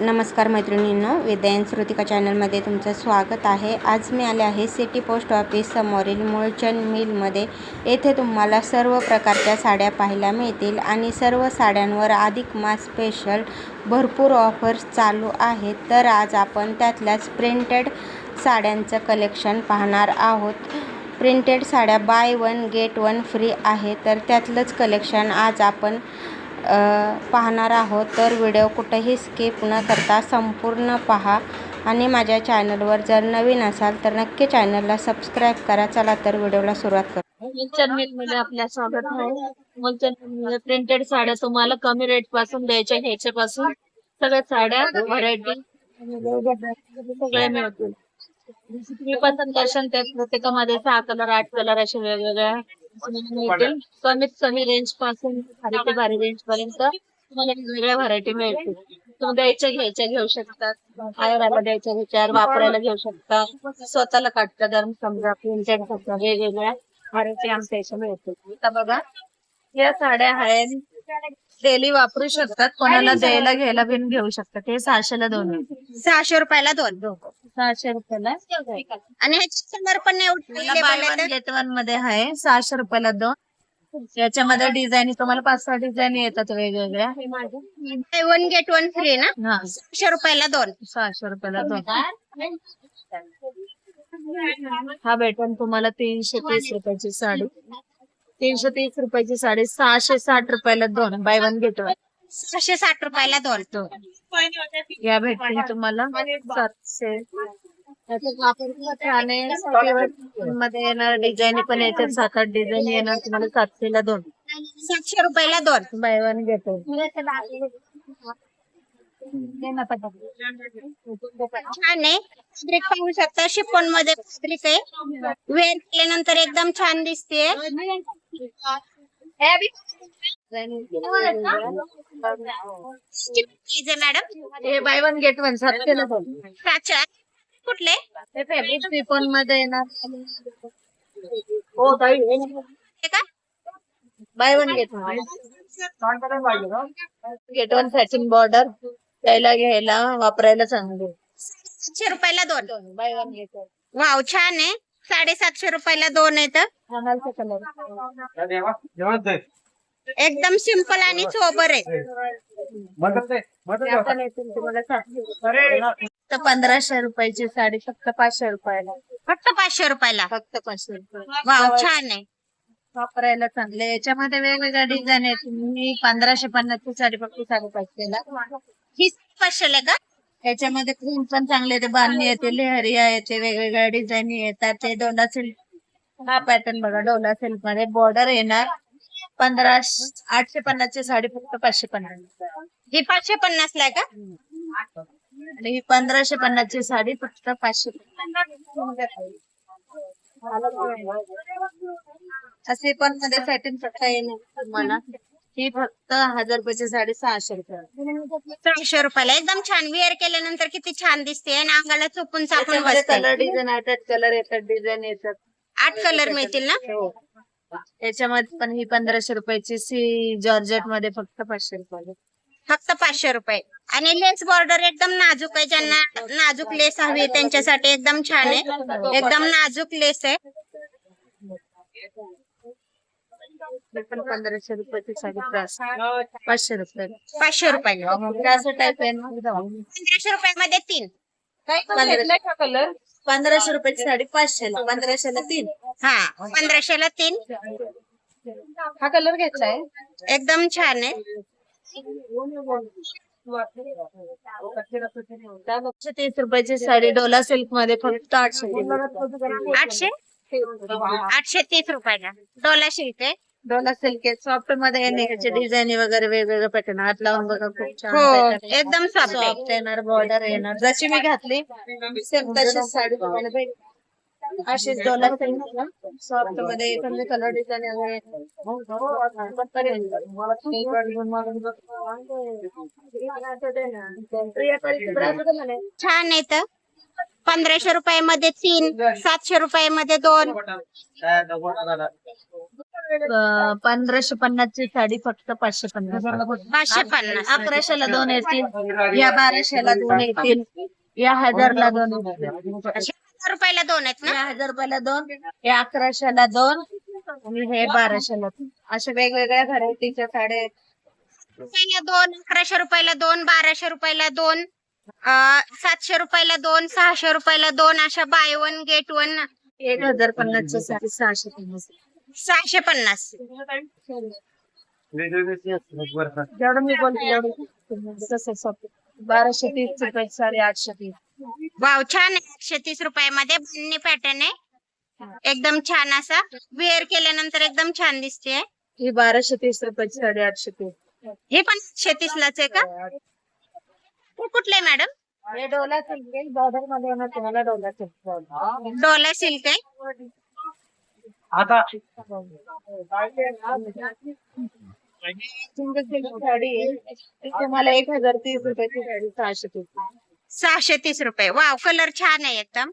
नमस्कार मैत्रिणींनो, विद्यायन श्रुतिका चॅनलमध्ये तुमचं स्वागत आहे। आज मी आले आहे सिटी पोस्ट ऑफिस समोरील मूळचंद मिलमध्ये। येथे तुम्हाला सर्व प्रकारच्या साड्या पाहायला मिळतील आणि सर्व साड्यांवर अधिक मास स्पेशल भरपूर ऑफर्स चालू आहेत। तर आज आपण त्यातल्याच प्रिंटेड साड्यांचं कलेक्शन पाहणार आहोत। प्रिंटेड साड्या by one get one free आहे, तर त्यातलंच कलेक्शन आज आपण पाहणार आहोत। तर व्हिडिओ कुठेही स्किप न करता संपूर्ण पहा आणि माझ्या चॅनलवर जर नवीन असाल तर नक्की चॅनलला सबस्क्राइब करा। चला तर व्हिडिओला सुरुवात करू। मूळचंद मिलमध्ये आपल्या स्वागत आहे। मूळचंद मिलमध्ये प्रिंटेड साड्या तुम्हाला कमी रेट पासून द्यायच्या ह्याच्यापासून सगळ्या साड्या व्हरायटी सगळे मिळतील। तुम्ही पसंत करशाल त्या प्रत्येकामध्ये 6 कलर 8 कलर असे वेगवेगळ्या मिळतील। कमीत कमी रेंज पासून भारी ते भारी रेंज पर्यंत तुम्हाला वेगवेगळ्या व्हरायटी मिळतील। तुम्ही द्यायच्या घ्यायच्या घेऊ शकतात, आयराला द्यायच्या घ्यायच्या, वापरायला घेऊ शकता, स्वतःला काटता दर समजा प्रिंटेड वेगवेगळ्या व्हरायटी आमच्या इथे मिळतील। आता बघा या साड्या आहेत, डेली वापरू शकतात, कोणाला द्यायला घ्यायला पण घेऊ शकतात। हे 600 ला 2 600 रुपयाला 2, 600 रुपयाला आणि ह्याचे कलर पण बाय वन गेट वन मध्ये आहे। 600 रुपयाला 2। याच्यामध्ये डिझाईन तुम्हाला 5-6 डिझाईन येतात वेगवेगळ्या। By one get one free ना? 600 रुपयाला 2, 600 रुपयाला 2। हा भेटून तुम्हाला 330 रुपयाची साडी, 330 रुपयाची साडी 660 रुपयाला 2 बाय वन गेट वन। 660 रुपयाला 2। या भेटतील तुम्हाला 700 मध्ये येणार डिझाईन पण याच्यात 7-8 डिझाईन येणार तुम्हाला 700 ला 2। 700 रुपयाला 2 बाय वन गेट वन। छान आहे। फॅब्रिक पाहू शकता, शिफॉन मध्ये फॅब्रिक आहे। वेअर केल्यानंतर एकदम छान दिसते। मॅडम हे बाय वन गेट वन 700 ला 2। साचा कुठले? हे फॅब्रिक शिफॉन मध्ये येणार। हो ताई हे का? By one get one. Get one satin border, द्यायला घ्यायला वापरायला चांगले। 700 रुपयाला 2 by one get one. Wow, छान आहे। 750 रुपयाला 2 येत। एकदम सिंपल आणि सोबर आहे। फक्त 1500 रुपयाची साडी फक्त 500 रुपयाला। फक्त 500 रुपयाला। फक्त 500 रुपये। वाव, छान आहे। वापरायला चांगले। याच्यामध्ये वेगवेगळ्या डिझाईन आहेत। तुम्ही 1550 ची साडी फक्त 550 ला। ही स्पेशल आहे का? याच्यामध्ये प्रिंट पण चांगले येते, बांधणी येते, लेहरिया येते, वेगवेगळ्या डिझाईन येतात। ते डोला सिल्क हा पॅटर्न बघा, डोला सिल्क मध्ये बॉर्डर येणार। 850 ची साडी फक्त 550। ही 550 ला आहे का? आणि ही 1550 ची साडी फक्त 500। असे पण मध्ये सॅटिन पट्टा येणार तुम्हाला। ही फक्त 1000 रुपयाची साडी 600 रुपये। 600 रुपयाला एकदम छान। वेअर केल्यानंतर किती छान दिसते आणि अंगाला चुपून चापून बसते। कलर डिझाईन 8 कलर येतात, डिझाईन येतात। 8 कलर मिळतील ना? याच्यामध्ये पण ही 1500 रुपयाची सी जॉर्जेट मध्ये फक्त 500 रुपये। फक्त 500 रुपये। आणि लेस बॉर्डर एकदम नाजूक आहे, ज्यांना नाजूक लेस हवी त्यांच्यासाठी एकदम छान आहे। एकदम नाजूक लेस आहे। पण 1500 रुपयाची साडी प्राइस 500 रुपये। 500 रुपयाला असं टाइप आहे ना। 1500 रुपयामध्ये 3। 1500 रुपयाची साडी 500 ला, 1500 ला 3। हा, 1500 ला 3। हा कलर घ्यायचा आहे, एकदम छान आहे। 130 रुपयाची साडी डोला सिल्क मध्ये फक्त 800 830 रुपयाला डोला सिल्क आहे। डोला सिल्क आहे, सॉफ्ट मध्ये याचे डिझाईन वगैरे वेगवेगळे पॅटर्न। हात लावून बघा, खूप छान हो, एकदम सॉफ्ट येणार, बॉर्डर येणार। जशी मी घातली सेम तशीच साडी तुम्हाला भेटेल। अशीच डोला सिल्क सॉफ्ट मध्ये कलर डिझाईन वगैरे। छान आहे। तर 1500 रुपयामध्ये 3, 700 रुपयामध्ये 2। 1550 ची साडी फक्त 550. 550. 1100ला 2 येतील, या 1200ला 2 येतील, या 1000ला 2 येतील. 1000 रुपयाला 2 आहेत ना? या 1000 रुपयाला 2, या 1100ला 2 आणि हे 1200ला 2. अशा वेगवेगळ्या व्हरायटीच्या साड्या आहेत. रुपयाला 2, 1100 रुपयाला 2, 1200 रुपयाला 2, 700 रुपयाला 2, 600 रुपयाला 2, अशा बाय वन गेट वन. 1050 ची साडी 650. 650. जेवढं मी बोलते तेवढं तसं 1230 रुपये साडी 830. वाव, छान आहे. 130 रुपयामध्ये बन्नी पॅटर्न आहे. एकदम छान असा वेअर केल्यानंतर एकदम छान दिसते. ही 1230 रुपयाची साडी 830. हे पण 130 लाच आहे का? हे कुठलं आहे मॅडम? हे डोला सिल्क आहे, बॉर्डर मध्ये येणार तुम्हाला डोला सिल्क. डोला सिल्क आहे. सिंगल सिल्क साडी आहे, ती तुम्हाला 1030 रुपयाची साडी 630. 630 रुपये. वाव, कलर छान आहे एकदम.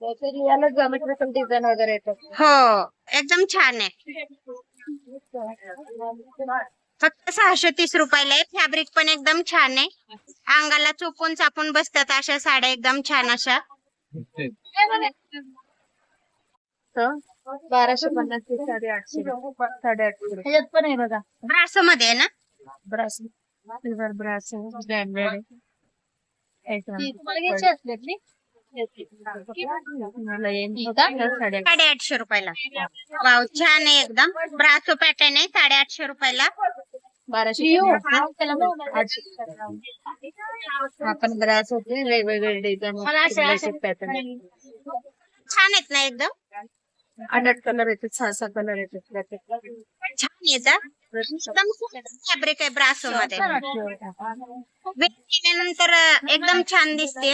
त्याच्यात याला जॉमेट्रिकल डिझाईन वगैरे येतात. हो, एकदम छान आहे. फक्त 630 रुपयाला आहे. फॅब्रिक पण एकदम छान आहे. अंगाला चोपून चापून बसतात अशा साड्या एकदम छान अशा. 1250 ची साडी 800, 850. ह्याच्यात पण आहे बघा, ब्रासो मध्ये आहे ना? ब्रास सिल्वर ब्रास ब्रँडेड आहे. मला येईन बघा ह्या साड्या. 850 रुपयाला. वाव, छान आहे एकदम. ब्रासो पॅटर्न आहे. 850 रुपयाला. 1250. आपण ब्रास होते वेगवेगळे डिझाईन पॅटर्न. छान आहेत ना एकदम? 8 कलर येतात, 6 कलर येतात. छान येतात. एकदम फॅब्रिक आहे ब्रासो मध्ये. वेअर केल्यानंतर एकदम छान दिसते.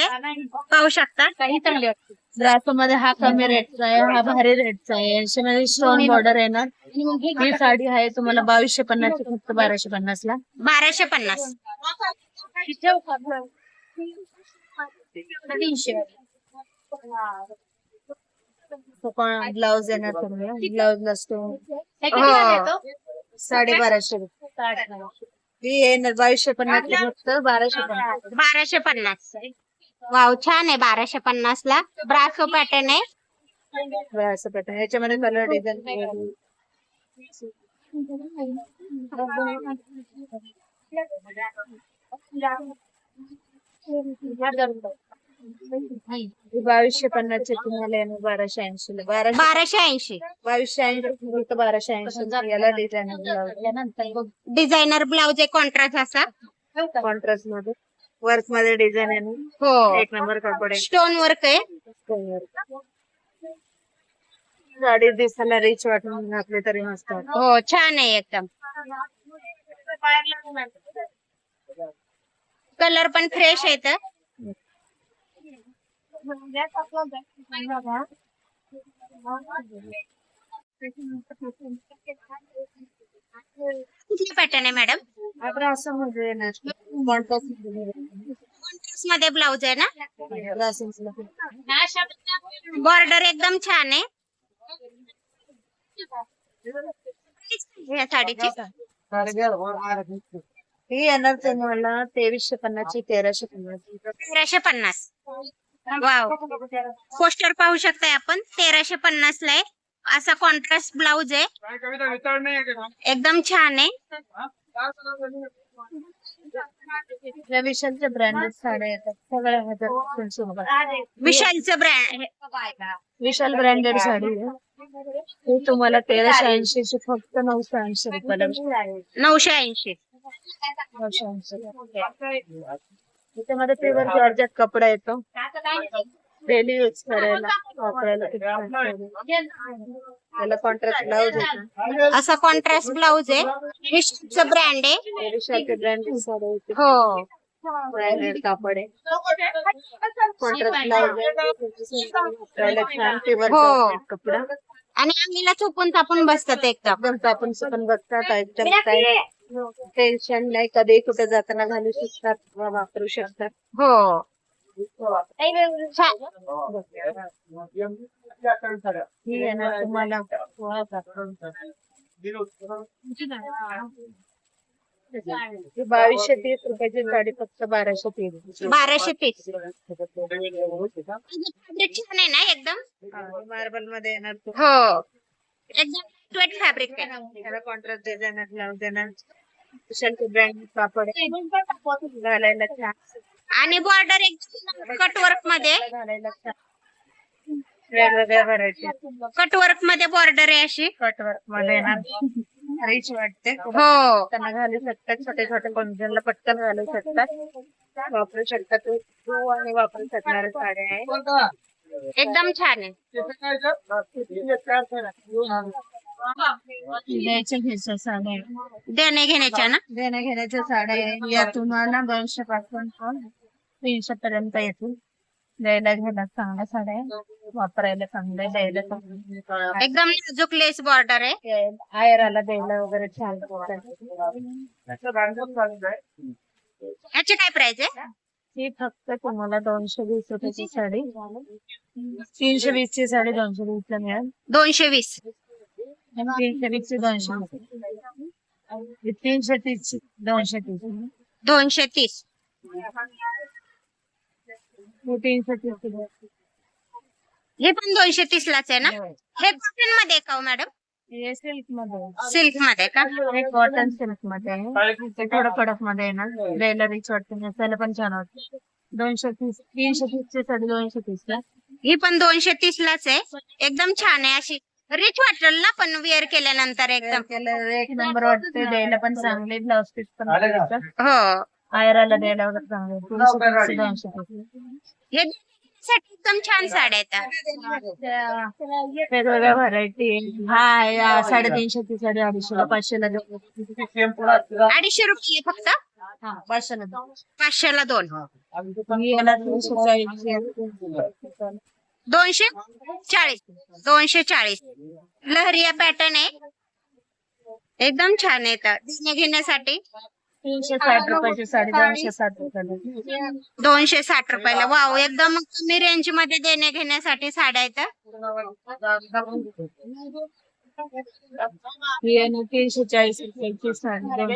पाहू शकता. काही चांगले वाटते. ब्रासो मध्ये हा कमी रेटचा आहे, हा भारी रेटचा आहे. 80 मध्ये स्टोन बॉर्डर येणार. ही साडी आहे तुम्हाला 2250 ची फक्त 1250 ला. 1250. 300. ब्लाउज येणार तुम्हाला, ब्लाउज ला स्टोन. 1250 रुपये. ही येणार 2250 ची फक्त 1250. 1250. वाव, छान आहे. 1250 ला ब्रासो पॅटर्न आहे. असं पॅटर्न ह्याच्यामध्ये कलर डिझाईन. ही 2250 ची तुम्हाला येणार 1280 ला. 1280. 2280 फक्त 1280 याला डिझाईन. डिझायनर ब्लाउज आहे, कॉन्ट्रास्ट असा. कॉन्ट्रास्ट मध्ये वर्क मध्ये डिझाईन आहे. हो, एक नंबर कपडे. स्टोन वर्क आहे. साडी दिसायला रिच वाटून घातली तरी मस्त वाटतं. हो, छान आहे एकदम. कलर पण फ्रेश आहेत. कुठली पॅटर्न आहे मॅडम? आपण असं म्हणजे कॉन्ट्रास्ट मध्ये ब्लाउज आहे ना? बॉर्डर एकदम छान आहे या साडीची. ही येणार तुम्हाला 2350 ची 1350. 1350. वाव, पोस्टर पाहू शकताय आपण. 1350 ला आहे. असा कॉन्ट्रास्ट ब्लाउज आहे. एकदम छान आहे. विशालच्या ब्रँडेड साड्या येतात सगळ्या. विशालचं ब्रँड. विशाल ब्रँडेड साडी आहे. ही तुम्हाला 1380 ची फक्त 980 रुपयाला. 980. 980. त्याच्यामध्ये प्युअर जॉर्जेट कपडा येतो. डेली यूज करायला वापरायला. त्याला कॉन्ट्रास्ट ब्लाउज येतो. असा कॉन्ट्रास्ट ब्लाउज आहे. विशालचं ब्रँड आहे. विशालचे ब्रँडेड साडी येते. हो, ब्रँडेड कापड आहे. कॉन्ट्रास्ट ब्लाउज हो. कपडा. आणि अंगीला चोपून चापून बसतात एकदम. आपण सुकून बघतात. टेन्शन नाही. कधी कुठे जाताना घालू शकतात किंवा वापरू शकतात. हो, छान. ही येणार तुम्हाला ₹2230 रुपयाची साडी फक्त 1230. 1230. फॅब्रिक छान आहे ना एकदम. मार्बल मध्ये येणार तो. हो एकदम वेट फॅब्रिक आहे. त्याला कॉन्ट्रास्ट डिझाईन लावून देणार. शेल्फ ब्रँड कापड आहे. घालायला छान. आणि बॉर्डर एकदम कटवर्क मध्ये. घालायला छान. वेगवेगळ्या व्हरायटी कटवर्क मध्ये बॉर्डर आहे अशी. कटवर्क मध्ये येणार. रिच वाटते. हो त्यांना घालू शकतात. छोटे छोटे फंक्शनला पटकन घालू शकतात. वापरू शकतात. आणि वापरू शकणाऱ्या साड्या आहे. एकदम छान आहे. द्यायच्या घ्यायच्या साड्या आहे. देणे घेण्याच्या ना. देण्या घेण्याच्या साड्या आहे. या तुम्हाला 200 पासून 300 पर्यंत येतील. द्यायला घ्यायला चांगल्या साड्या आहे. वापरायला चांगल्या, द्यायला चांगल्या. एकदम नाजूक लेस बॉर्डर आहे. आयराला द्यायला वगैरे छान. याची काय प्राइस आहे? ही फक्त तुम्हाला 220 रुपयाची साडी. 320 ची साडी 220 ला मिळेल. 220. 320 ची 220. 330 ची 230. 230. 330 ची. हे पण 230 लाच आहे ना. हे कॉटन मध्ये का मॅडम? हे सिल्क मध्ये. सिल्क मध्ये का? हे कॉटन सिल्क मध्ये आहे. ते थोडं कडक मध्ये आहे ना. द्यायला रिच वाटते. नेसायला पण छान वाटतं. 230. 330 ची साडी 230 ला. ही पण 230 लाच आहे. एकदम छान आहे. अशी रिच वाटेल ना पण वेअर केल्यानंतर एकदम. केलं एक नंबर वाटते. द्यायला पण चांगले. ब्लाउज पीस पण हो आयराला द्यायला वगैरे चांगले. 330 ची 230. हे साठी एकदम छान साड्या आहेत. वेगवेगळ्या व्हरायटी. हा 350 ची साडी 250 ला 500 ला. 250 रुपये फक्त. 500 ला. 500 ला 2. याला 340. 240. 240 लहरिया पॅटर्न आहे. एकदम छान आहे. देणे घेण्यासाठी 360 रुपयाची साडी 260 रुपयाला. 260 रुपयाला. वाव एकदम कमी रेंज मध्ये देणे घेण्यासाठी साड्या आहेत. ही आहे ना 340 रुपयाची साडी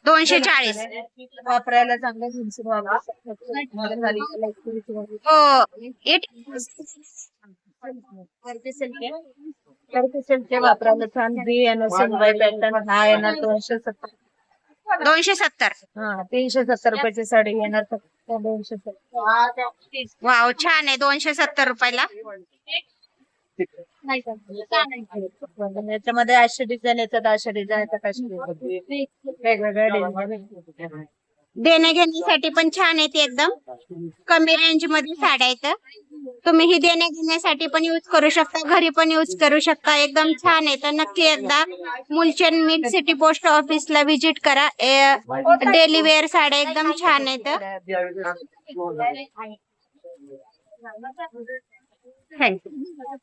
240. वापरायला चांगलं. हो वापरायला छान. बी आणि सिल्वर पॅटर्न. हा येणार 270. 270. हा 370 रुपयाची साडी येणार फक्त 270. वाव छान आहे. 270 रुपयाला. याच्यामध्ये 800 डिझाईन येतात. 800 डिझाईन येतात. वेगवेगळ्या डिझाईन. देणे घेण्यासाठी पण छान आहे. ते एकदम कमी रेंज मध्ये साड्या आहेत. तुम्ही ही देणे घेण्यासाठी पण यूज करू शकता. घरी पण यूज करू शकता. एकदम छान आहे. तर नक्की एकदा मुलचंद मिड सिटी पोस्ट ऑफिसला व्हिजिट करा. डेली वेअर साड्या एकदम छान आहेत. थँक्यू.